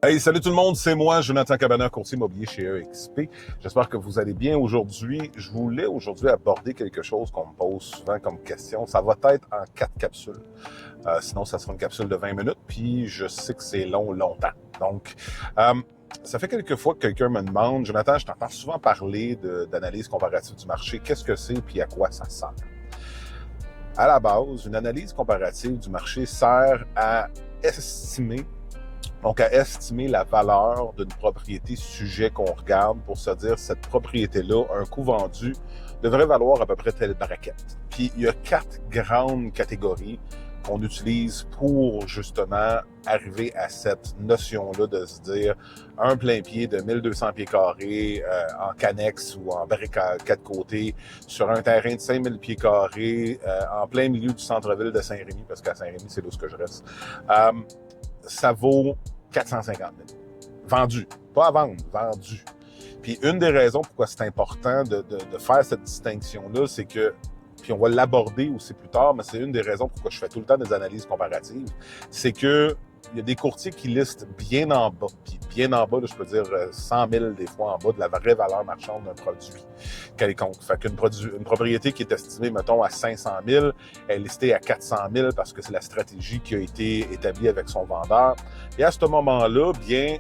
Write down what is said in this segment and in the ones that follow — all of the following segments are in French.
Hey, salut tout le monde, c'est moi, Jonathan Cabana, courtier immobilier chez EXP. J'espère que vous allez bien aujourd'hui. Je voulais aujourd'hui aborder quelque chose qu'on me pose souvent comme question. Ça va être en 4 capsules. Sinon, ça sera une capsule de 20 minutes, puis je sais que c'est longtemps. Donc, euh, ça fait quelques fois que quelqu'un me demande, Jonathan, je t'entends souvent parler d'analyse comparative du marché. Qu'est-ce que c'est, puis à quoi ça sert? À la base, une analyse comparative du marché sert à estimer donc, à estimer la valeur d'une propriété sujet qu'on regarde pour se dire cette propriété-là, un coût vendu, devrait valoir à peu près telle braquette. Puis, il y a 4 grandes catégories qu'on utilise pour justement arriver à cette notion-là de se dire un plein pied de 1200 pieds carrés en canex ou en briques à 4 côtés sur un terrain de 5000 pieds carrés en plein milieu du centre-ville de Saint-Rémy, parce qu'à Saint-Rémy, c'est là où je reste. Ça vaut 450 000. Vendu. Pas à vendre, vendu. Puis une des raisons pourquoi c'est important de faire cette distinction-là, c'est que, puis on va l'aborder aussi plus tard, mais c'est une des raisons pourquoi je fais tout le temps des analyses comparatives, c'est que il y a des courtiers qui listent bien en bas, puis bien en bas, là, je peux dire 100 000 des fois en bas de la vraie valeur marchande d'un produit quelconque. Fait qu'une une propriété qui est estimée, mettons, à 500 000 est listée à 400 000 parce que c'est la stratégie qui a été établie avec son vendeur. Et à ce moment-là, bien,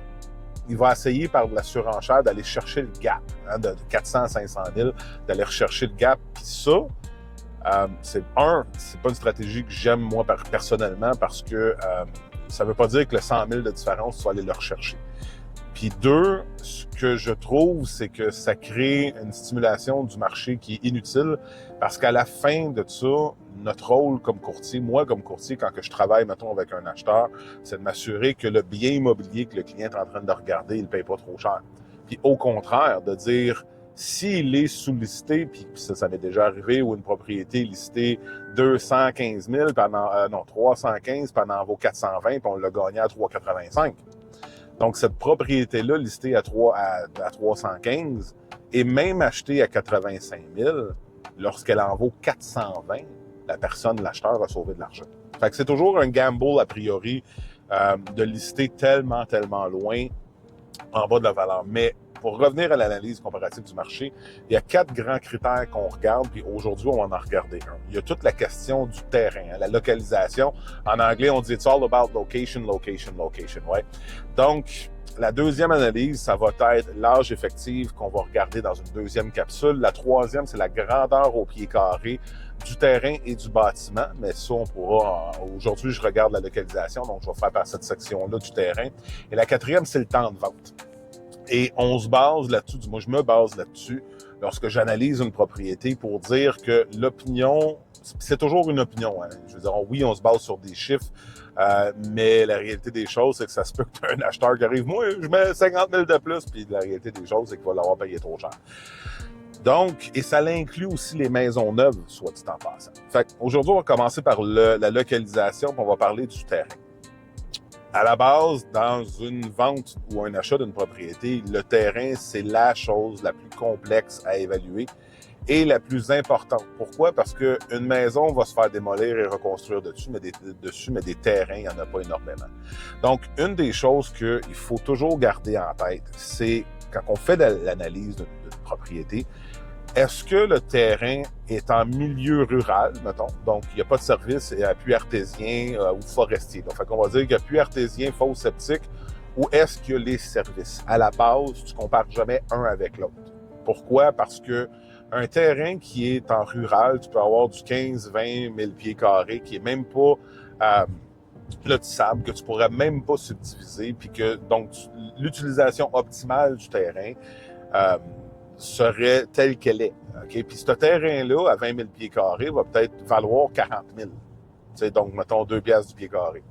il va essayer par de la surenchère d'aller chercher le gap, hein, de 400 à 500 000, d'aller rechercher le gap. Puis ça, c'est pas une stratégie que j'aime moi personnellement parce que ça veut pas dire que le 100 000 de différence, tu vas aller le rechercher. Puis deux, ce que je trouve, c'est que ça crée une stimulation du marché qui est inutile parce qu'à la fin de ça, notre rôle comme courtier, moi comme courtier, quand que je travaille, mettons, avec un acheteur, c'est de m'assurer que le bien immobilier que le client est en train de regarder, il ne paye pas trop cher. Puis au contraire, de dire, s'il est sous-listé, puis ça m'est déjà arrivé, où une propriété est listée 215 000, non, 315, puis elle en vaut 420, puis on l'a gagné à 385. Donc, cette propriété-là, listée à 315, est même achetée à 85 000, lorsqu'elle en vaut 420, la personne, l'acheteur, a sauvé de l'argent. Fait que c'est toujours un gamble, a priori, de lister tellement loin en bas de la valeur. Mais pour revenir à l'analyse comparative du marché, il y a 4 grands critères qu'on regarde, puis aujourd'hui, on va en regarder un. Il y a toute la question du terrain, hein, la localisation. En anglais, on dit « It's all about location, location, location ». Ouais. Donc, la deuxième analyse, ça va être l'âge effectif qu'on va regarder dans une deuxième capsule. La troisième, c'est la grandeur au pied carré du terrain et du bâtiment. Mais ça, on pourra... Aujourd'hui, je regarde la localisation, donc je vais faire par cette section-là du terrain. Et la quatrième, c'est le temps de vente. Et on se base là-dessus, moi je me base là-dessus lorsque j'analyse une propriété pour dire que l'opinion, c'est toujours une opinion. Hein. Je veux dire, oui, on se base sur des chiffres, mais la réalité des choses, c'est que ça se peut que tu aies un acheteur qui arrive, moi, je mets 50 000 de plus, puis la réalité des choses, c'est qu'il va l'avoir payé trop cher. Donc, et ça inclut aussi les maisons neuves, soit dit en passant. Fait qu'aujourd'hui, on va commencer par la localisation, puis on va parler du terrain. À la base, dans une vente ou un achat d'une propriété, le terrain, c'est la chose la plus complexe à évaluer et la plus importante. Pourquoi? Parce qu'une maison va se faire démolir et reconstruire dessus, mais des terrains, il n'y en a pas énormément. Donc, une des choses qu'il faut toujours garder en tête, c'est quand on fait de l'analyse d'une propriété, est-ce que le terrain est en milieu rural, mettons, donc il n'y a pas de service et appui artésien ou forestier. Donc, fait qu'on va dire qu'il y a appui artésien, fosse septique, ou est-ce qu'il y a les services? À la base, tu ne compares jamais un avec l'autre. Pourquoi? Parce que un terrain qui est en rural, tu peux avoir du 15-20 000 pieds carrés qui est même pas lotissable, que tu pourrais même pas subdiviser, puis que donc l'utilisation optimale du terrain serait telle qu'elle est. Okay? Puis ce terrain-là, à 20 000 pieds carrés, va peut-être valoir 40 000. T'sais, donc, mettons, 2 piastres du pied carré.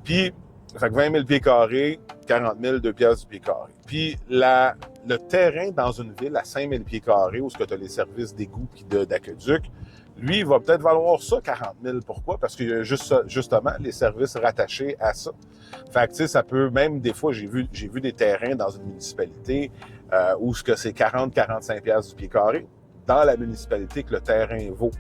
Puis, fait que 20 000 pieds carrés, 40 000, 2 piastres du pied carré. Puis, le terrain dans une ville à 5 000 pieds carrés, où tu as les services d'égout et d'aqueduc, lui, il va peut-être valoir ça 40 000. Pourquoi? Parce qu'il y a justement les services rattachés à ça. Fait que, tu sais, ça peut même, des fois, j'ai vu des terrains dans une municipalité où ce que c'est 40-45 piastres du pied carré dans la municipalité que le terrain vaut.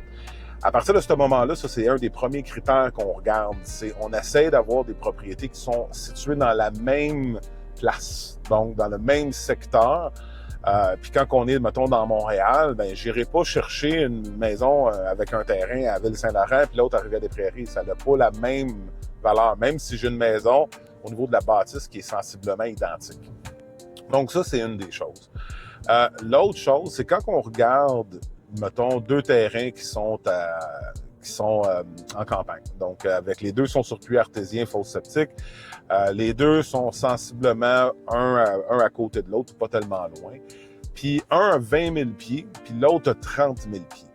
À partir de ce moment-là, ça, c'est un des premiers critères qu'on regarde. On essaie d'avoir des propriétés qui sont situées dans la même place, donc dans le même secteur. Puis quand on est, mettons, dans Montréal, ben j'irai pas chercher une maison avec un terrain à Ville-Saint-Laurent puis l'autre à Rivière-des-Prairies. Ça n'a pas la même valeur, même si j'ai une maison au niveau de la bâtisse qui est sensiblement identique. Donc ça, c'est une des choses. L'autre chose, c'est quand on regarde, mettons, deux terrains qui sont en campagne. Donc, avec les deux sont circuit artésien, fosse septique. Les deux sont sensiblement un à côté de l'autre, pas tellement loin. Puis un a 20 000 pieds, puis l'autre a 30 000 pieds.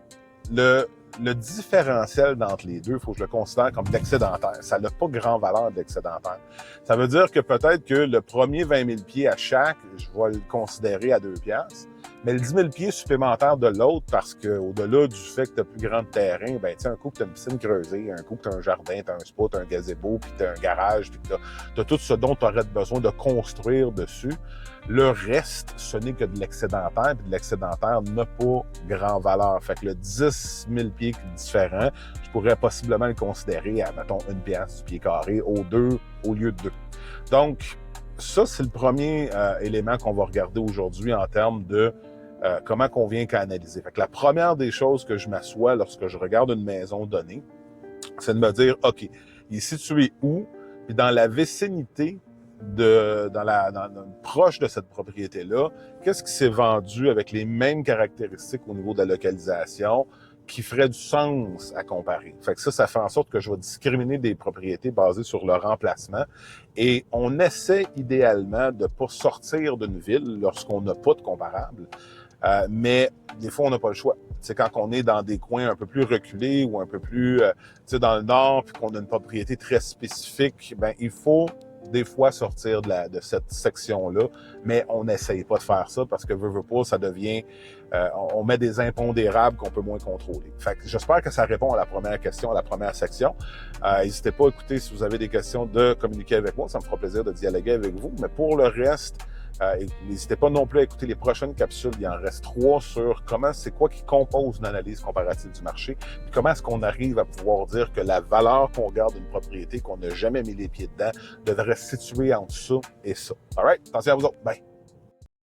Le différentiel d'entre les deux, il faut que je le considère comme d'excédentaire. Ça n'a pas grand valeur d'excédentaire. Ça veut dire que peut-être que le premier 20 000 pieds à chaque, je vais le considérer à 2 piastres, mais le 10 000 pieds supplémentaire de l'autre, parce que au-delà du fait que tu as plus grand terrain, ben tu sais, un coup que tu as une piscine creusée, un coup que tu as un jardin, tu as un spa, tu as un gazebo, puis tu as un garage, puis tu as tout ce dont tu aurais besoin de construire dessus. Le reste, ce n'est que de l'excédentaire, puis de l'excédentaire n'a pas grand valeur. Fait que le 10 000 pieds différent, je pourrais possiblement le considérer à, mettons, 1 piastre du pied carré au lieu de 2. Donc, ça, c'est le premier élément qu'on va regarder aujourd'hui en termes de comment qu'on vient qu'analyser. Fait que la première des choses que je m'assois lorsque je regarde une maison donnée, c'est de me dire, OK, il est situé où? Puis dans la vicinité proche de cette propriété-là, qu'est-ce qui s'est vendu avec les mêmes caractéristiques au niveau de la localisation qui ferait du sens à comparer. Fait que ça fait en sorte que je vais discriminer des propriétés basées sur le remplacement. Et on essaie idéalement de ne pas sortir d'une ville lorsqu'on n'a pas de comparable. Mais des fois, on n'a pas le choix. C'est quand on est dans des coins un peu plus reculés ou un peu plus dans le nord, puis qu'on a une propriété très spécifique, ben il faut des fois sortir de cette section-là, mais on n'essaye pas de faire ça parce que veut pas, ça devient... on met des impondérables qu'on peut moins contrôler. Fait que j'espère que ça répond à la première question, à la première section. N'hésitez pas à écouter si vous avez des questions de communiquer avec moi, ça me fera plaisir de dialoguer avec vous. Mais pour le reste, n'hésitez pas non plus à écouter les prochaines capsules. Il en reste 3 sur c'est quoi qui compose une analyse comparative du marché, puis comment est-ce qu'on arrive à pouvoir dire que la valeur qu'on regarde d'une propriété qu'on n'a jamais mis les pieds dedans devrait se situer entre ça et ça. All right? Attention à vous autres. Bye!